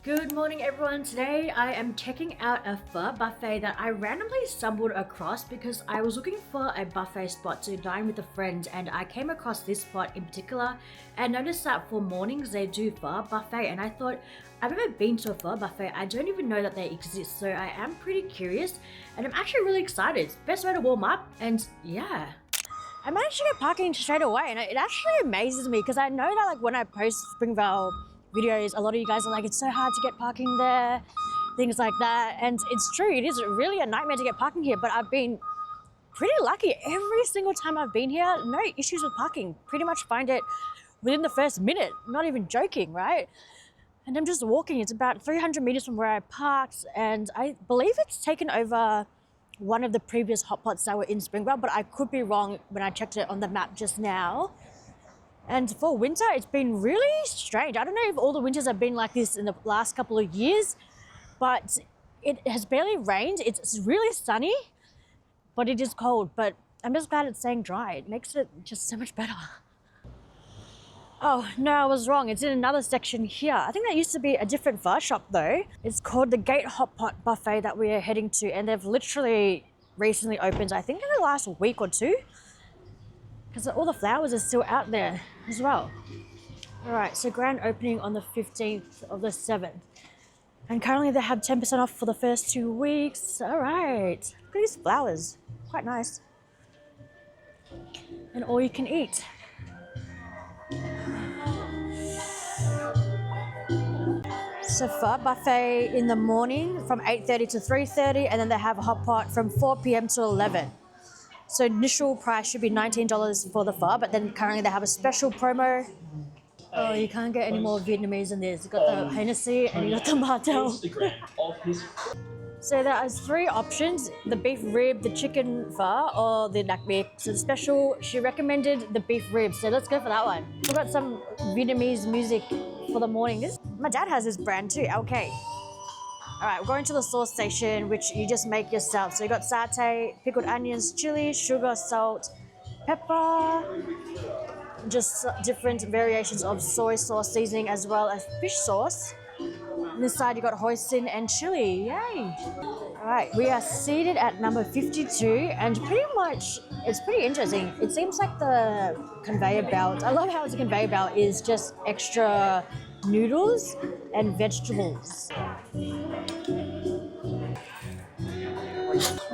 Good morning everyone. Today I am checking out a pho buffet that I randomly stumbled across because I was looking for a buffet spot to dine with a friend, and I came across this spot in particular and noticed that for mornings they do pho buffet, and I thought, I've never been to a pho buffet, I don't even know that they exist, so I am pretty curious and I'm actually really excited. Best way to warm up, and yeah. I managed to get parking straight away, and it actually amazes me because I know that like when I post Springvale videos, a lot of you guys are like, it's so hard to get parking there, things like that, and it's true, it is really a nightmare to get parking here, but I've been pretty lucky. Every single time I've been here, no issues with parking. Pretty much find it within the first minute, not even joking, right? And I'm just walking, it's about 300 meters from where I parked, and I believe it's taken over one of the previous hot pots that were in Springvale, but I could be wrong when I checked it on the map just now. And for winter, it's been really strange. I don't know if all the winters have been like this in the last couple of years, but it has barely rained. It's really sunny, but it is cold. But I'm just glad it's staying dry. It makes it just so much better. Oh, no, I was wrong. It's in another section here. I think that used to be a different pho shop though. It's called the Gate Hot Pot Buffet that we are heading to, and they've literally recently opened, I think in the last week or two, because all the flowers are still out there as well. All right, so grand opening on the 15th of the 7th. And currently they have 10% off for the first 2 weeks. All right, look at these flowers, quite nice. And all you can eat. So pho buffet in the morning from 8:30 to 3:30, and then they have a hot pot from 4 p.m. to 11. So initial price should be $19 for the pho, but then currently they have a special promo. Oh, you can't get any more Vietnamese than this. You got the Hennessy and you got the Martel. So there are 3 options: the beef rib, the chicken pho, or the duck beef. So the special, she recommended the beef rib. So let's go for that one. We've got some Vietnamese music for the morning. My dad has this brand too, LK. All right, we're going to the sauce station, which you just make yourself. So you got satay, pickled onions, chili, sugar, salt, pepper, just different variations of soy sauce seasoning, as well as fish sauce. On this side, you got hoisin and chili, yay. All right, we are seated at number 52, and pretty much, it's pretty interesting. It seems like the conveyor belt, I love how it's a conveyor belt, is just extra noodles and vegetables.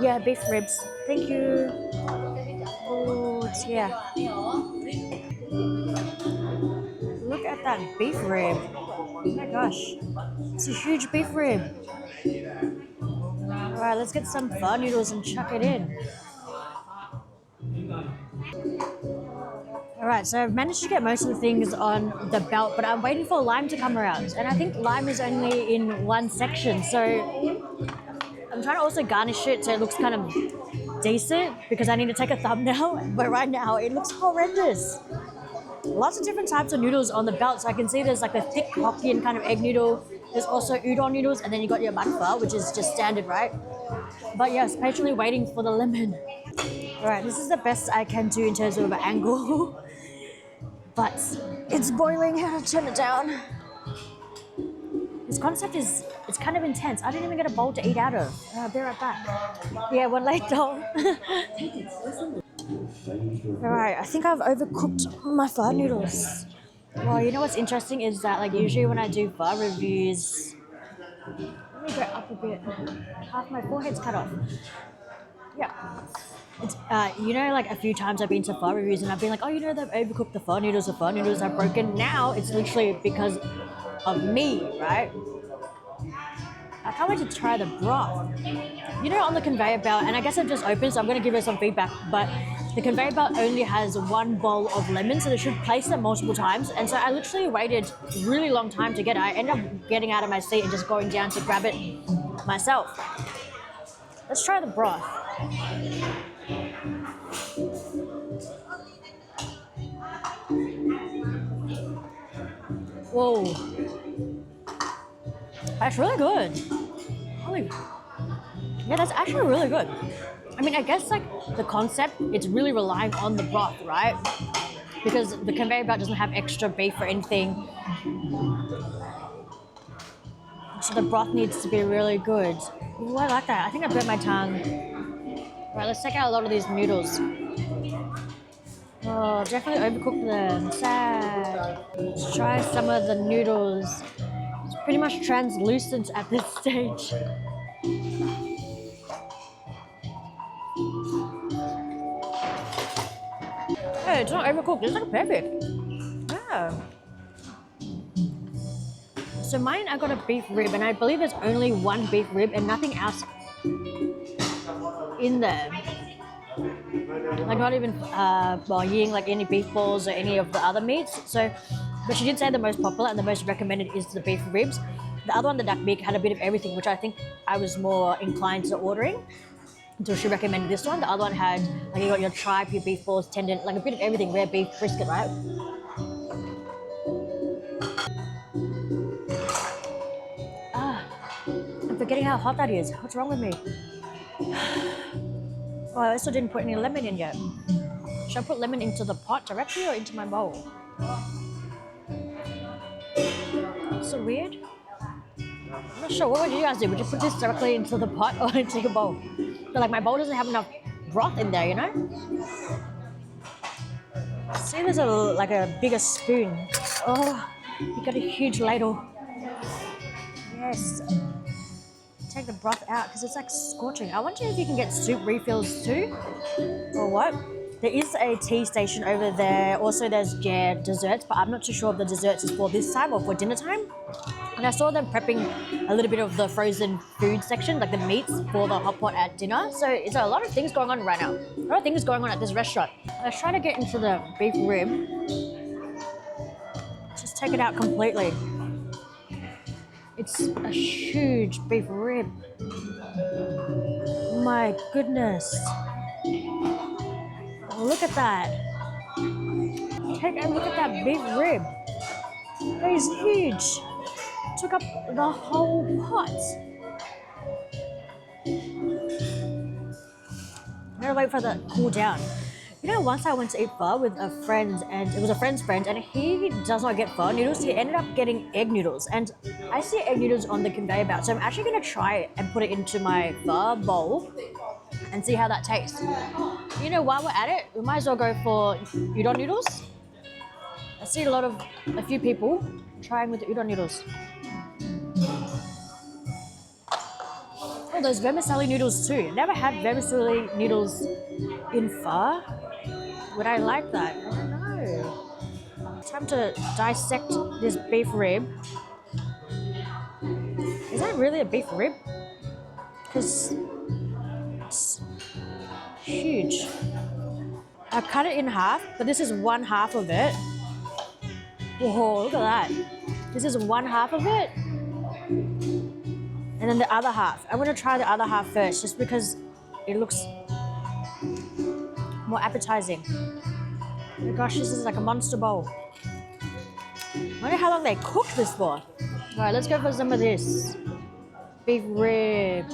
Yeah, beef ribs. Thank you. Oh, yeah. Look at that beef rib. Oh my gosh. It's a huge beef rib. Alright, let's get some pho noodles and chuck it in. Alright, so I've managed to get most of the things on the belt, but I'm waiting for lime to come around. And I think lime is only in one section, so I'm trying to also garnish it so it looks kind of decent because I need to take a thumbnail, but right now it looks horrendous. Lots of different types of noodles on the belt, so I can see there's like a thick Hokkien kind of egg noodle. There's also udon noodles, and then you got your bak pho, which is just standard, right? But yes, patiently waiting for the lemon. All right, this is the best I can do in terms of an angle, but it's boiling. How to turn it down? This concept is, it's kind of intense. I didn't even get a bowl to eat out of. I'll be right back. Yeah, one later. Alright, I think I've overcooked my pho noodles. Well, you know what's interesting is that like usually when I do pho reviews, let me go up a bit. Half my forehead's cut off. Yeah. It's, you know, like a few times I've been to pho reviews and I've been like, oh, you know, they've overcooked the pho noodles are broken. Now it's literally because of me, right? I can't wait to try the broth. You know, on the conveyor belt, and I guess I've just opened, so I'm going to give it some feedback, but the conveyor belt only has 1 bowl of lemon, so they should place it multiple times. And so I literally waited a really long time to get it. I ended up getting out of my seat and just going down to grab it myself. Let's try the broth. Whoa. That's really good. Holy. Yeah, that's actually really good. I mean, I guess like the concept, it's really relying on the broth, right? Because the conveyor belt doesn't have extra beef or anything. So the broth needs to be really good. Ooh, I like that. I think I burnt my tongue. Right, let's check out a lot of these noodles. Oh, definitely overcooked them. Sad. Let's try some of the noodles. It's pretty much translucent at this stage. Hey, it's not overcooked. It's like perfect. Yeah. So mine, I got a beef rib, and I believe there's only one beef rib and nothing else in there. Like not even eating like any beef balls or any of the other meats. So, but she did say the most popular and the most recommended is the beef ribs. The other one, the duck beak, had a bit of everything, which I think I was more inclined to ordering until she recommended this one. The other one had like you got your tripe, your beef balls, tendon, like a bit of everything, rare beef, brisket, right? I'm forgetting how hot that is. What's wrong with me? Oh, I also didn't put any lemon in yet. Should I put lemon into the pot directly or into my bowl? So weird. I'm not sure. What would you guys do? Would you put this directly into the pot or into your bowl? But like my bowl doesn't have enough broth in there, you know? See, there's like a bigger spoon. Oh, you got a huge ladle. Yes. Take the broth out because it's like scorching. I wonder if you can get soup refills too, or what? There is a tea station over there. Also, there's desserts, but I'm not too sure if the desserts is for this time or for dinner time. And I saw them prepping a little bit of the frozen food section, like the meats for the hot pot at dinner. So it's a lot of things going on right now. A lot of things going on at this restaurant. Let's try to get into the beef rib. Just take it out completely. It's a huge beef rib. My goodness. Look at that. Take a look at that beef rib. That is huge. Took up the whole pot. I'm gonna wait for that to cool down. You know, once I went to eat pho with a friend, and it was a friend's friend, and he does not get pho noodles. He ended up getting egg noodles, and I see egg noodles on the conveyor belt, so I'm actually gonna try it and put it into my pho bowl and see how that tastes. You know, while we're at it, we might as well go for udon noodles. I see a few people trying with the udon noodles. Oh, there's vermicelli noodles too. Never had vermicelli noodles in pho. Would I like that? I don't know. Time to dissect this beef rib. Is that really a beef rib? Because it's huge. I cut it in half, but this is one half of it. Whoa, look at that. This is one half of it. And then the other half. I'm gonna try the other half first, just because it looks more appetizing. Oh my gosh, this is like a monster bowl. I wonder how long they cooked this for. All right, let's go for some of this. Beef rib.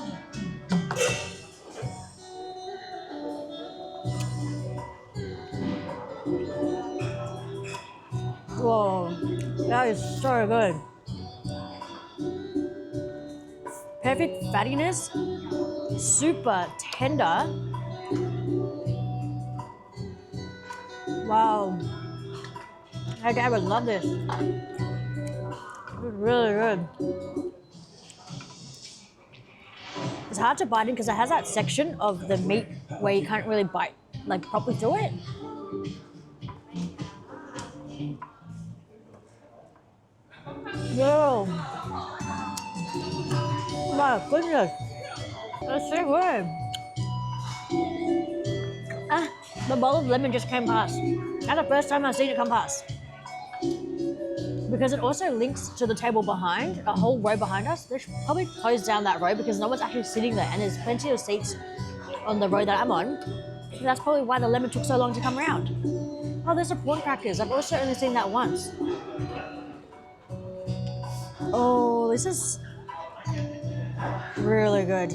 Whoa, that is so good. Perfect fattiness, super tender. Wow. I would love this. It's really good. It's hard to bite in because it has that section of the meat where you can't really bite like properly through it. Yo. My goodness. That's so good. The bowl of lemon just came past. That's the first time I've seen it come past. Because it also links to the table behind, a whole row behind us. They should probably close down that row because no one's actually sitting there, and there's plenty of seats on the row that I'm on. So that's probably why the lemon took so long to come around. Oh, there's the prawn crackers. I've also only seen that once. Oh, this is really good.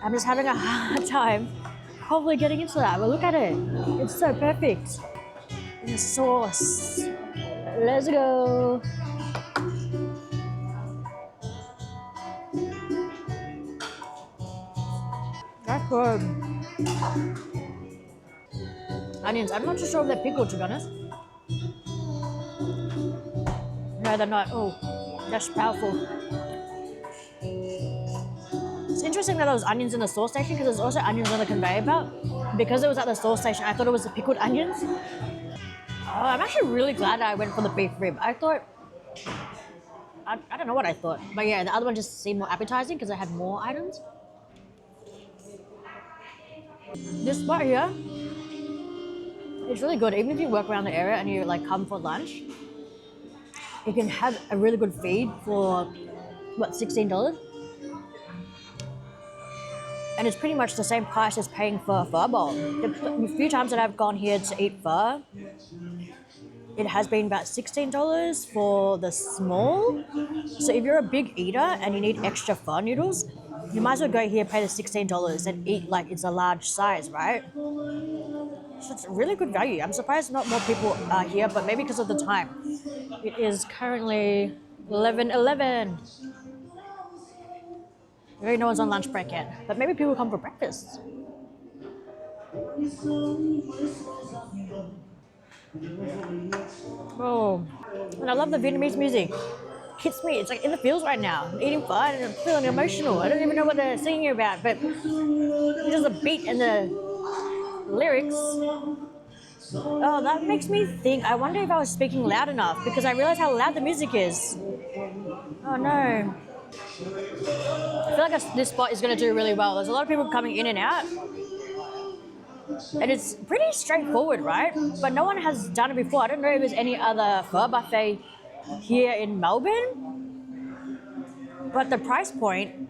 I'm just having a hard time probably getting into that, but look at it. It's so perfect. And the sauce. Let's go. That's good. Onions, I'm not too sure if they're pickled, to be honest. No, they're not. Oh, that's powerful. It's interesting that there was onions in the sauce station because there's also onions on the conveyor belt. Because it was at the sauce station, I thought it was the pickled onions. Oh, I'm actually really glad that I went for the beef rib. I thought, I don't know what I thought. But yeah, the other one just seemed more appetizing because it had more items. This spot here, it's really good. Even if you work around the area and you like come for lunch, you can have a really good feed for, what, $16? And it's pretty much the same price as paying for a pho bowl. The few times that I've gone here to eat pho, it has been about $16 for the small. So if you're a big eater and you need extra pho noodles, you might as well go here, pay the $16 and eat like it's a large size, right? So it's really good value. I'm surprised not more people are here, but maybe because of the time. It is currently 11:11. Maybe no one's on lunch break yet, but maybe people come for breakfast. Oh, and I love the Vietnamese music. Hits me. It's like in the feels right now. I'm eating pho and I'm feeling emotional. I don't even know what they're singing about, but just the beat and the lyrics. Oh, that makes me think. I wonder if I was speaking loud enough because I realized how loud the music is. Oh no. I feel like this spot is going to do really well. There's a lot of people coming in and out. And it's pretty straightforward, right? But no one has done it before. I don't know if there's any other pho buffet here in Melbourne. But the price point,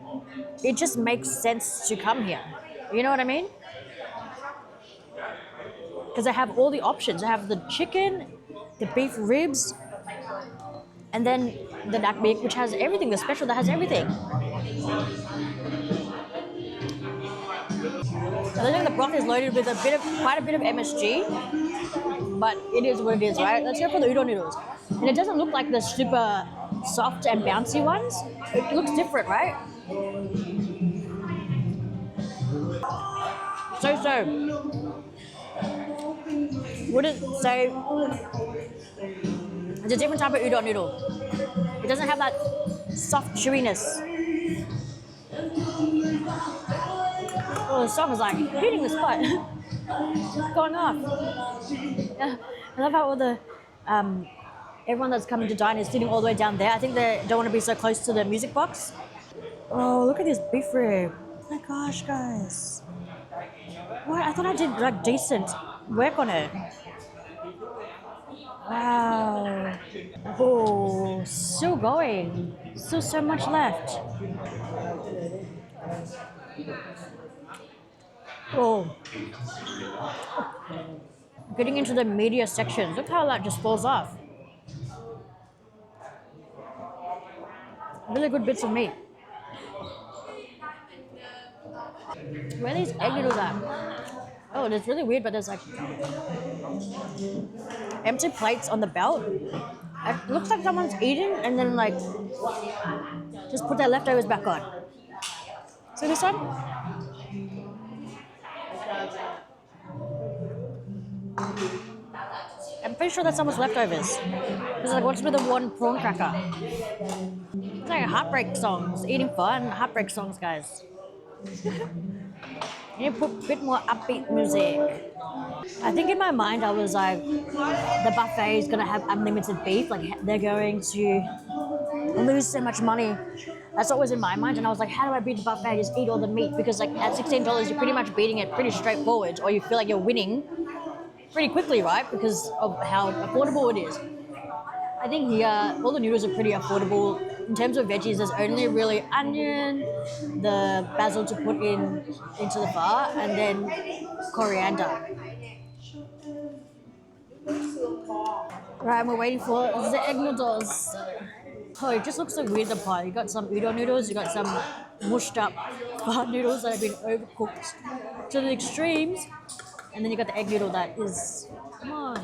it just makes sense to come here. You know what I mean? Because they have all the options. They have the chicken, the beef ribs, and then the duck beef, which has everything, the special that has everything. I think the broth is loaded with quite a bit of MSG, but it is what it is, right? Let's go for the udon noodles. And it doesn't look like the super soft and bouncy ones. It looks different, right? So. Wouldn't say it's a different type of udon noodle. It doesn't have that soft chewiness. Oh, the song is like hitting the spot. Going off. Yeah, I love how all the everyone that's coming to dine is sitting all the way down there. I think they don't want to be so close to the music box. Oh, look at this beef rib. Oh my gosh, guys. What? I thought I did like decent work on it. Wow. Oh, still going. Still so much left. Oh. Getting into the media sections. Look how that just falls off. Really good bits of meat. Where are these egg noodles at? Oh, it's really weird, but there's like empty plates on the belt. It looks like someone's eaten and then like just put their leftovers back on. See this one? I'm pretty sure that's someone's leftovers. It's like, what's with the one prawn cracker? It's like heartbreak songs. Eating fun, heartbreak songs, guys. You put a bit more upbeat music. I think in my mind I was like, the buffet is gonna have unlimited beef. Like they're going to lose so much money. That's what was in my mind, and I was like, how do I beat the buffet? Just eat all the meat, because like at $16 you're pretty much beating it pretty straightforward, or you feel like you're winning pretty quickly, right? Because of how affordable it is. I think here all the noodles are pretty affordable. In terms of veggies, there's only really onion, the basil to put into the pho, and then coriander. Right, we're waiting for the egg noodles. Oh, it just looks so weird, the pot. You got some udon noodles, you got some mushed up pho noodles that have been overcooked to the extremes, and then you got the egg noodle that is, come on.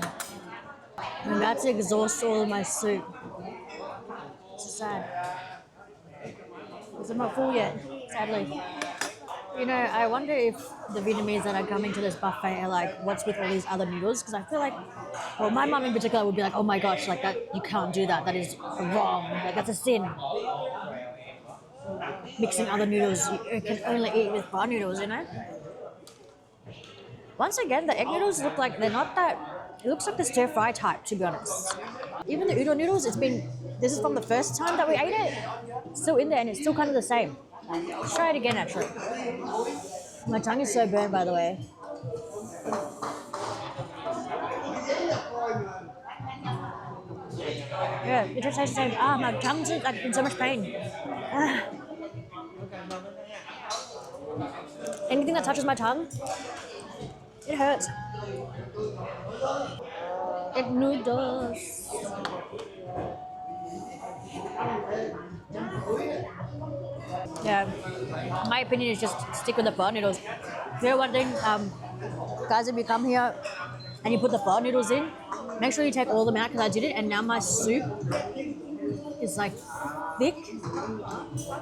I'm about to exhaust all of my soup. It's sad. Because I'm not full yet, sadly. You know, I wonder if the Vietnamese that are coming to this buffet are like, what's with all these other noodles? Because I feel like, well, my mom in particular would be like, oh my gosh, like that, you can't do that. That is wrong. Like that's a sin. Mixing other noodles, you can only eat with pho noodles, you know. Once again, the egg noodles look like they're not that. It looks like the stir fry type, to be honest. Even the udon noodles, it's been. This is from the first time that we ate it. It's still in there, and it's still kind of the same. Let's try it again, actually. My tongue is so burnt, by the way. Yeah, it just tastes the same. Ah, my tongue's like in so much pain. Ah. Anything that touches my tongue, it hurts. Egg noodles. Yeah, my opinion is just stick with the pho noodles. You know one thing, guys, if you come here and you put the pho noodles in, make sure you take all of them out because I did it, and now my soup is like thick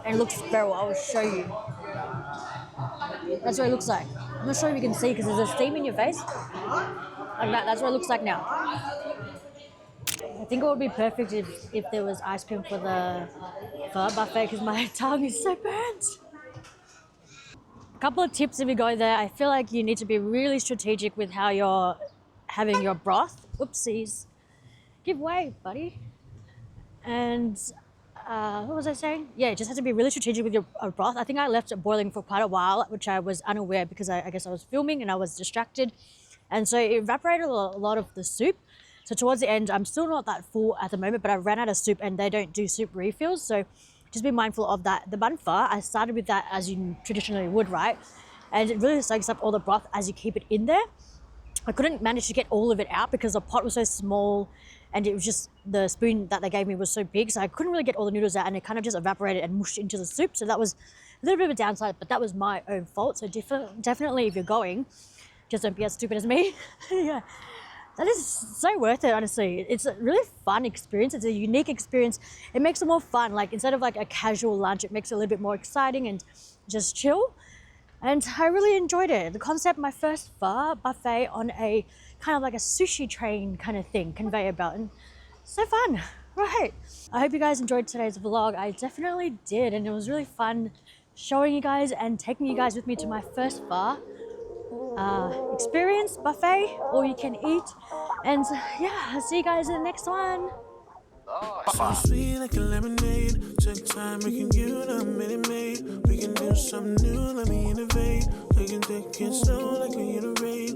and it looks very well. I will show you. That's what it looks like. I'm not sure if you can see because there's a steam in your face. Like that. That's what it looks like now. I think it would be perfect if there was ice cream for the pho buffet because my tongue is so burnt. A couple of tips if you go there. I feel like you need to be really strategic with how you're having your broth. Oopsies. Give way, buddy. And what was I saying? Yeah, you just have to be really strategic with your broth. I think I left it boiling for quite a while, which I was unaware because I guess I was filming and I was distracted. And so it evaporated a lot of the soup. So towards the end, I'm still not that full at the moment, but I ran out of soup and they don't do soup refills. So just be mindful of that. The bun pho, I started with that as you traditionally would, right? And it really soaks up all the broth as you keep it in there. I couldn't manage to get all of it out because the pot was so small and it was just the spoon that they gave me was so big. So I couldn't really get all the noodles out and it kind of just evaporated and mushed into the soup. So that was a little bit of a downside, but that was my own fault. So definitely if you're going, just don't be as stupid as me. Yeah. That is so worth it, honestly. It's a really fun experience. It's a unique experience. It makes it more fun. Like instead of like a casual lunch, it makes it a little bit more exciting and just chill. And I really enjoyed it. The concept, my first pho buffet on a kind of like a sushi train kind of thing, conveyor belt. And so fun, right? I hope you guys enjoyed today's vlog. I definitely did. And it was really fun showing you guys and taking you guys with me to my first pho experience buffet, all you can eat. And yeah, I'll see you guys in the next one. So sweet like a lemonade. Take time, we can give it a minute, mate. We can do something new, let me innovate. We can take it slow like we iterate.